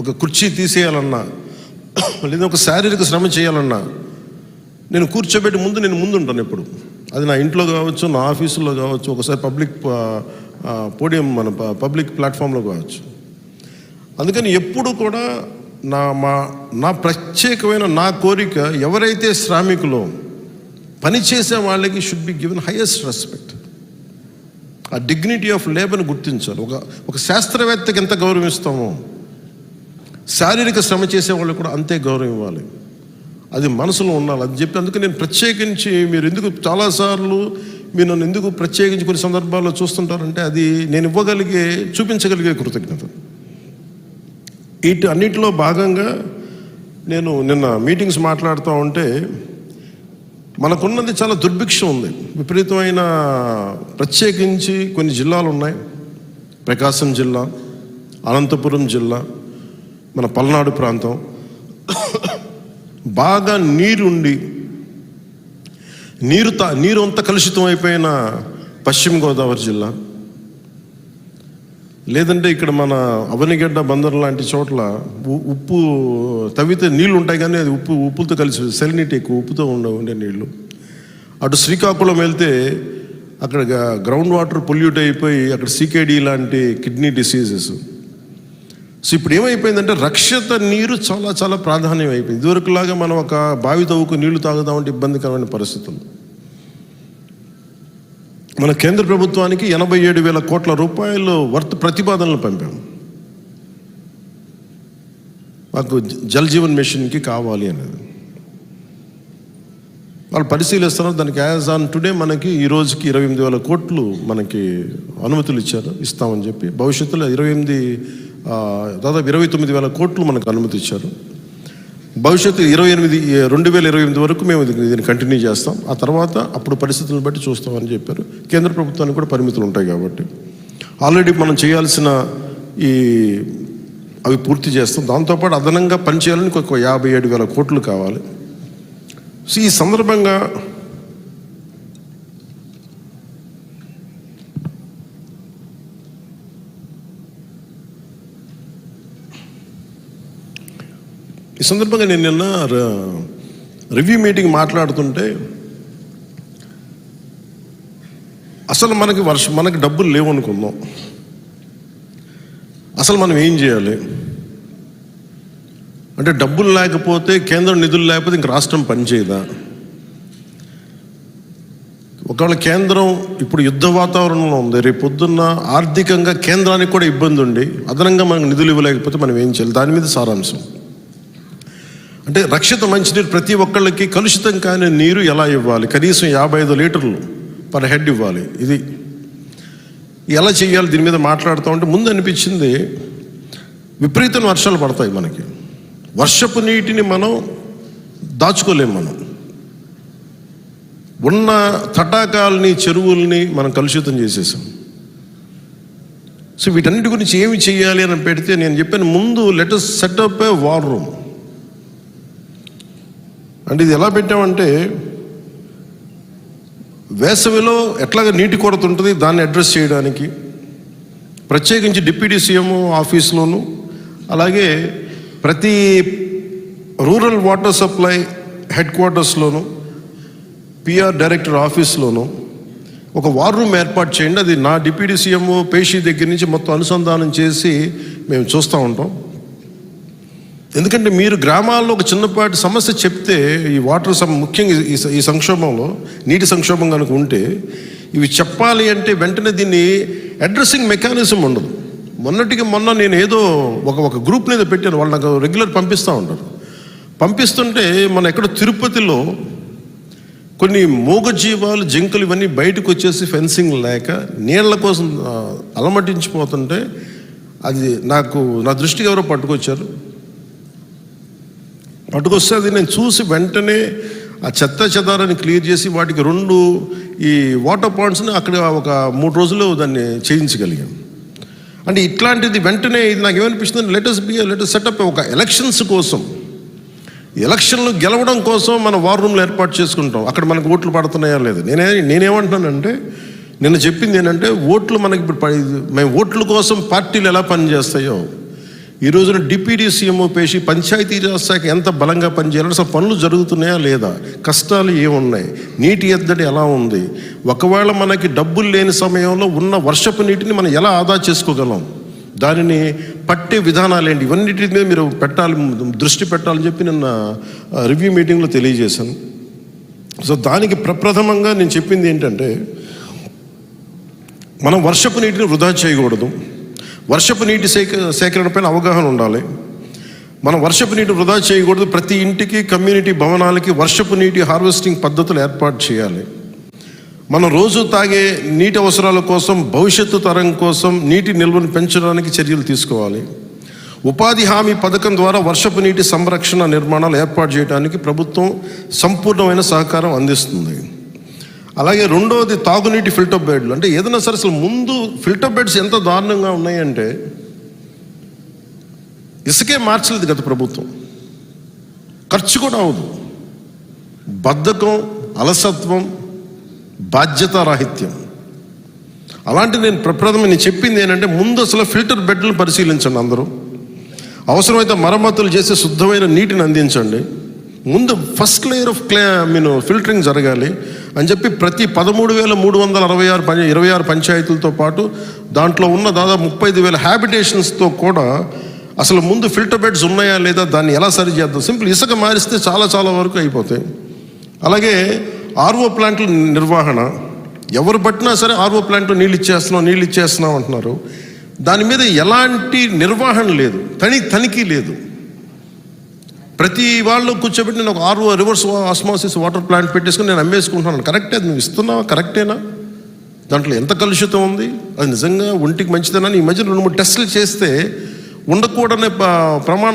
ఒక కుర్చీ తీసేయాలన్నా లేదా ఒక శారీరక శ్రమ చేయాలన్నా నేను కూర్చోబెట్టి నేను ముందుంటాను ఎప్పుడు. అది నా ఇంట్లో కావచ్చు, నా ఆఫీసులో కావచ్చు, ఒకసారి పబ్లిక్ పోడియం మన పబ్లిక్ ప్లాట్ఫామ్లో కావచ్చు. అందుకని ఎప్పుడు కూడా నా ప్రత్యేకమైన నా కోరిక, ఎవరైతే శ్రామికులో పనిచేసే వాళ్ళకి should be given highest respect. ఆ డిగ్నిటీ ఆఫ్ లేబర్ని గుర్తించాలి. ఒక శాస్త్రవేత్తకి ఎంత గౌరవం ఇస్తామో శారీరక శ్రమ చేసే వాళ్ళకి కూడా అంతే గౌరవం ఇవ్వాలి. అది మనసులో ఉండాలి. అది చెప్పి అందుకే నేను ప్రత్యేకించి మీరు ఎందుకు చాలాసార్లు మీరు నన్ను ఎందుకు ప్రత్యేకించి కొన్ని సందర్భాల్లో చూస్తుంటారంటే అది నేను చూపించగలిగే కృతజ్ఞత. అన్నిటిలో భాగంగా నేను నిన్న మీటింగ్స్ మాట్లాడుతూ ఉంటే మనకున్నది చాలా దుర్భిక్షం ఉంది. విపరీతమైన ప్రత్యేకించి కొన్ని జిల్లాలు ఉన్నాయి. ప్రకాశం జిల్లా, అనంతపురం జిల్లా, మన పల్నాడు ప్రాంతం, బాగా నీరు అంతా కలుషితం అయిపోయిన పశ్చిమ గోదావరి జిల్లా, లేదంటే ఇక్కడ మన అవనిగడ్డ బందర్ లాంటి చోట్ల ఉప్పు తవ్వితే నీళ్ళు ఉంటాయి కానీ అది ఉప్పుతో కలిసి సెలినిటీ ఎక్కువ, ఉప్పుతో ఉండే నీళ్ళు. అటు శ్రీకాకుళం వెళ్తే అక్కడ గ్రౌండ్ వాటర్ పొల్యూట్ అయిపోయి అక్కడ CKD లాంటి కిడ్నీ డిసీజెస్. సో ఇప్పుడు ఏమైపోయిందంటే రక్షిత నీరు చాలా చాలా ప్రాధాన్యం అయిపోయింది. ఇదివరకులాగా మనం ఒక బావి తవ్వుకు నీళ్లు తాగుదామంటే ఇబ్బందికరమైన పరిస్థితులు. మన కేంద్ర ప్రభుత్వానికి 87,000 కోట్ల రూపాయలు ప్రతిపాదనలు పంపాము. మాకు జల్ జీవన్ మిషన్కి కావాలి అనేది. వాళ్ళు పరిశీలిస్తున్నారు. దానికి యాజ్ ఆన్ టుడే మనకి ఈ రోజుకి 28,000 కోట్లు మనకి అనుమతులు ఇస్తామని చెప్పి, భవిష్యత్తులో దాదాపు 29,000 కోట్లు మనకు అనుమతి ఇచ్చారు. భవిష్యత్తు 2028 వరకు మేము దీన్ని కంటిన్యూ చేస్తాం. ఆ తర్వాత అప్పుడు పరిస్థితులను బట్టి చూస్తామని చెప్పారు. కేంద్ర ప్రభుత్వానికి కూడా పరిమితులు ఉంటాయి కాబట్టి ఆల్రెడీ మనం చేయాల్సిన అవి పూర్తి చేస్తాం. దాంతోపాటు అదనంగా పనిచేయాలని ఒక 57,000 కోట్లు కావాలి. సో ఈ సందర్భంగా నేను నిన్న రివ్యూ మీటింగ్ మాట్లాడుతుంటే అసలు మనకి డబ్బులు లేవు అనుకుందాం. అసలు మనం ఏం చేయాలి అంటే, డబ్బులు లేకపోతే, కేంద్రం నిధులు లేకపోతే ఇంక రాష్ట్రం పనిచేయదా? ఒకవేళ కేంద్రం ఇప్పుడు యుద్ధ వాతావరణంలో ఉంది, రేపు పొద్దున్న ఆర్థికంగా కేంద్రానికి కూడా ఇబ్బంది ఉండి అదనంగా మనకు నిధులు ఇవ్వలేకపోతే మనం ఏం చేయాలి? దాని మీద సారాంశం అంటే రక్షిత మంచినీరు ప్రతి ఒక్కళ్ళకి కలుషితం కాని నీరు ఎలా ఇవ్వాలి? కనీసం 55 లీటర్లు పర్ హెడ్ ఇవ్వాలి. ఇది ఎలా చేయాలి? దీని మీద మాట్లాడుతూ ఉంటే ముందు అనిపించింది, విపరీతమైన వర్షాలు పడతాయి. మనకి వర్షపు నీటిని మనం దాచుకోలేము. మనం ఉన్న తటాకాలని, చెరువుల్ని మనం కలుషితం చేసేసాం. సో వీటన్నిటి గురించి ఏమి చేయాలి అని పెడితే నేను చెప్పాను, ముందు let us set up a war room. అంటే ఇది ఎలా పెట్టామంటే, వేసవిలో ఎట్లాగా నీటి కొరత ఉంటుంది దాన్ని అడ్రస్ చేయడానికి ప్రత్యేకించి డిప్యూటీ సీఎం ఆఫీస్లోను, అలాగే ప్రతి రూరల్ వాటర్ సప్లై హెడ్ క్వార్టర్స్లోను, PR డైరెక్టర్ ఆఫీస్లోను ఒక వార్ రూమ్ ఏర్పాటు చేయండి. అది నా డిప్యూటీ సీఎం పేషీ దగ్గర నుంచి మొత్తం అనుసంధానం చేసి మేము చూస్తూ ఉంటాం. ఎందుకంటే మీరు గ్రామాల్లో ఒక చిన్నపాటి సమస్య చెప్తే, ఈ వాటర్ ముఖ్యంగా ఈ సంక్షోభంలో నీటి సంక్షోభం కనుక ఉంటే ఇవి చెప్పాలి అంటే వెంటనే దీన్ని అడ్రస్సింగ్ మెకానిజం ఉండదు. మొన్న నేను ఏదో ఒక గ్రూప్ మీద పెట్టాను. వాళ్ళు నాకు రెగ్యులర్ పంపిస్తూ ఉంటారు. పంపిస్తుంటే మన ఎక్కడో తిరుపతిలో కొన్ని మూగజీవాలు, జింకలు ఇవన్నీ బయటకు వచ్చేసి ఫెన్సింగ్ లేక నీళ్ల కోసం అలమటించిపోతుంటే అది నా దృష్టికి ఎవరో పట్టుకొస్తే అది నేను చూసి వెంటనే ఆ చెదారాన్ని క్లియర్ చేసి వాటికి 2 ఈ వాటర్ పాయింట్స్ని అక్కడ ఒక 3 రోజుల్లో దాన్ని చేయించగలిగాం. అంటే ఇట్లాంటిది వెంటనే ఇది నాకు ఏమనిపిస్తుంది, లెట్ us సెటప్ ఒక ఎలక్షన్స్ కోసం, ఎలక్షన్లు గెలవడం కోసం మన వార్ రూమ్లు ఏర్పాటు చేసుకుంటాం. అక్కడ మనకు ఓట్లు పడుతున్నాయా లేదు. నేనేమంటున్నానంటే, నిన్న చెప్పింది ఏంటంటే, ఓట్లు మనకి ఇప్పుడు మేము ఓట్ల కోసం పార్టీలు ఎలా పనిచేస్తాయో ఈ రోజున డిప్యూటీ సీఎం పేసి పంచాయతీరాజ్ శాఖ ఎంత బలంగా పనిచేయాలి, అసలు పనులు జరుగుతున్నాయా లేదా, కష్టాలు ఏమున్నాయి, నీటి ఎద్దడి ఎలా ఉంది, ఒకవేళ మనకి డబ్బులు లేని సమయంలో ఉన్న వర్షపు నీటిని మనం ఎలా ఆదా చేసుకోగలం, దానిని పట్టే విధానాలు ఏంటి, ఇవన్నిటి మీద మీరు దృష్టి పెట్టాలని చెప్పి నిన్న రివ్యూ మీటింగ్లో తెలియజేశాను. సో దానికి ప్రప్రథమంగా నేను చెప్పింది ఏంటంటే, మనం వర్షపు నీటిని వృధా చేయకూడదు, వర్షపు నీటి సేకరణ పైన అవగాహన ఉండాలి. మనం వర్షపు నీటి వృధా చేయకూడదు, ప్రతి ఇంటికి కమ్యూనిటీ భవనాలకి వర్షపు నీటి హార్వెస్టింగ్ పద్ధతులు ఏర్పాటు చేయాలి. మనం రోజు తాగే నీటి అవసరాల కోసం, భవిష్యత్తు తరం కోసం నీటి నిల్వను పెంచడానికి చర్యలు తీసుకోవాలి. ఉపాధి హామీ పథకం ద్వారా వర్షపు నీటి సంరక్షణ నిర్మాణాలు ఏర్పాటు చేయడానికి ప్రభుత్వం సంపూర్ణమైన సహకారం అందిస్తుంది. అలాగే రెండవది తాగునీటి ఫిల్టర్ బెడ్లు. అంటే ఏదైనా సరే అసలు ముందు ఫిల్టర్ బెడ్స్ ఎంత దారుణంగా ఉన్నాయంటే, ఇసుకే మార్చలేదు గత ప్రభుత్వం, ఖర్చు కూడా అవదు, బద్ధకం, అలసత్వం, బాధ్యతారాహిత్యం. అలాంటి నేను ప్రప్రథమ చెప్పింది ఏంటంటే, ముందు అసలు ఫిల్టర్ బెడ్లను పరిశీలించండి, అందరూ అవసరమైతే మరమ్మతులు చేసి శుద్ధమైన నీటిని అందించండి. ముందు ఫస్ట్ లేయర్ ఆఫ్ ఫిల్టరింగ్ జరగాలి అని చెప్పి ప్రతి 13,326 పంచాయతీలతో పాటు దాంట్లో ఉన్న దాదాపు 35,000 హ్యాబిటేషన్స్తో కూడా అసలు ముందు ఫిల్టర్ బెడ్స్ ఉన్నాయా లేదా, దాన్ని ఎలా సరి చేద్దాం. సింపుల్ ఇసుక మారిస్తే చాలా వరకు అయిపోతాయి. అలాగే ఆర్ఓ ప్లాంట్ల నిర్వహణ, ఎవరు పట్టినా సరే ఆర్ఓ ప్లాంట్లో నీళ్ళు ఇచ్చేస్తున్నాం అంటున్నారు. దాని మీద ఎలాంటి నిర్వహణ లేదు, తనిఖీ లేదు. ప్రతి వాళ్ళు కూర్చోబెట్టి నేను ఒక RO reverse osmosis water plant పెట్టేసుకుని నేను అమ్మేసుకుంటున్నాను. కరెక్టే, నువ్వు ఇస్తున్నావా, కరెక్టేనా, దాంట్లో ఎంత కలుషితం ఉంది, అది నిజంగా ఒంటికి మంచిదేనా? ఈ మధ్య 2-3 టెస్టులు చేస్తే ఉండకూడని ప్రమాణం